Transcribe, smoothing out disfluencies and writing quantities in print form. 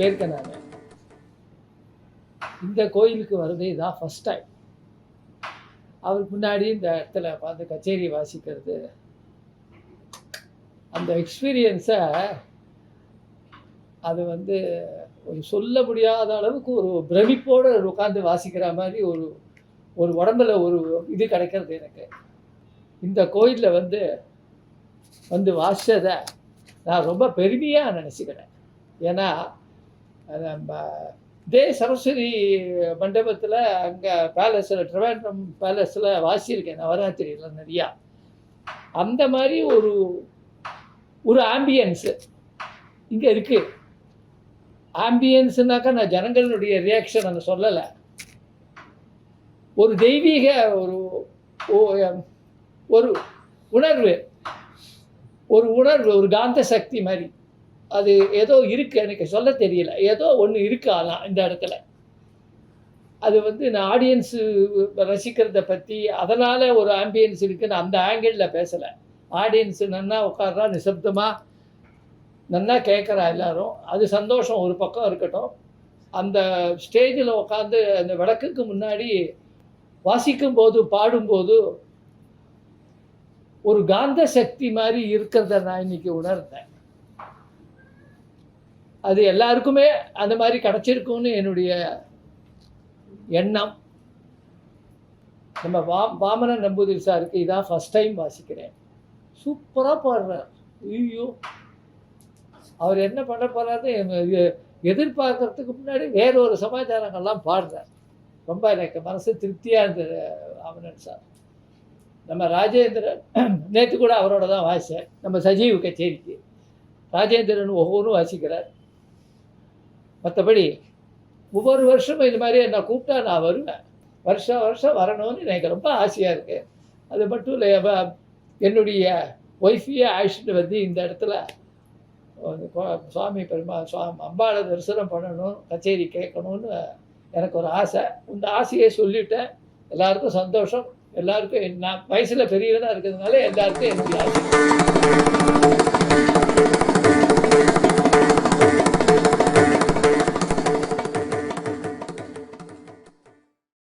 போயிருக்கேன் நான். இந்த கோயிலுக்கு வர்றதே இதான் ஃபஸ்ட் டைம். அவருக்கு முன்னாடி இந்த இடத்துல பார்த்து கச்சேரி வாசிக்கிறது, அந்த எக்ஸ்பீரியன்ஸை அது வந்து ஒரு சொல்ல முடியாத அளவுக்கு ஒரு பிரமிப்போடு உட்காந்து வாசிக்கிற மாதிரி ஒரு ஒரு உடம்புல ஒரு இது கிடைக்கிறது எனக்கு. இந்த கோயிலில் வந்து வாசித்ததை நான் ரொம்ப பெருமையாக நினச்சிக்கிறேன். ஏன்னா நம்ம இதே சரஸ்வதி மண்டபத்தில் அங்கே பேலஸில், ட்ரிவாண்ட்ரம் பேலஸில் வாசியிருக்கேன் நவராத்திரியில் நிறையா. அந்த மாதிரி ஒரு ஒரு ஆம்பியன்ஸு இங்கே இருக்குது. ஆம்பியன்ஸுனாக்கா நான் ஜனங்களுடைய ரியாக்ஷன் அதை சொல்லலை. ஒரு தெய்வீக ஒரு ஒரு உணர்வு, ஒரு காந்த சக்தி மாதிரி அது ஏதோ இருக்குது. எனக்கு சொல்ல தெரியல, ஏதோ ஒன்று இருக்கு. ஆனால் இந்த இடத்துல அது நான் ஆடியன்ஸு ரசிக்கிறத பற்றி அதனால் ஒரு ஆம்பியன்ஸ் இருக்குன்னு அந்த ஆங்கிளில் பேசலை. ஆடியன்ஸு நன்னா உட்கார்றா, நிசப்தமாக நன்னா கேட்குறா எல்லாரும், அது சந்தோஷம் ஒரு பக்கம் இருக்கட்டும். அந்த ஸ்டேஜில் உட்காந்து அந்த விளக்குக்கு முன்னாடி வாசிக்கும்போது பாடும்போது ஒரு காந்த சக்தி மாதிரி இருக்கிறத நான் இன்னைக்கு உணர்ந்தேன். அது எல்லாருக்குமே அந்த மாதிரி கிடச்சிருக்கும்னு என்னுடைய எண்ணம். நம்ம வாமனன் நம்பூதிரி சாருக்கு இதான் ஃபஸ்ட் டைம் வாசிக்கிறேன். சூப்பராக பாடுறார். ஐயோ, அவர் என்ன பண்ண போறாருன்னு எதிர்பார்க்கறதுக்கு முன்னாடி வேற ஒரு சமாச்சாரங்கள்லாம் பாடுறார். ரொம்ப எனக்கு மனசு திருப்தியாக இருந்தது வாமனன் சார். நம்ம ராஜேந்திரன் நேற்று கூட அவரோட தான் வாசித்தேன். நம்ம சஜீவ் கச்சேரிக்கு ராஜேந்திரன் ஒவ்வொன்றும் வாசிக்கிறார். மற்றபடி ஒவ்வொரு வருஷமும் இது மாதிரி என்னை கூப்பிட்டா நான் வருவேன். வருஷம் வரணும்னு எனக்கு ரொம்ப ஆசையாக இருக்குது. அது மட்டும் இல்லை, என்னுடைய ஒய்ஃபையே அழைச்சிட்டு இந்த இடத்துல சுவாமி அம்பாளை தரிசனம் பண்ணணும், கச்சேரி கேட்கணும்னு எனக்கு ஒரு ஆசை. இந்த ஆசையை சொல்லிவிட்டேன். எல்லாருக்கும் சந்தோஷம். எல்லாருக்கும் நான் வயசில் பெரியவனாக இருக்கிறதுனால எல்லாருக்கும் என்னுடைய ஆசை.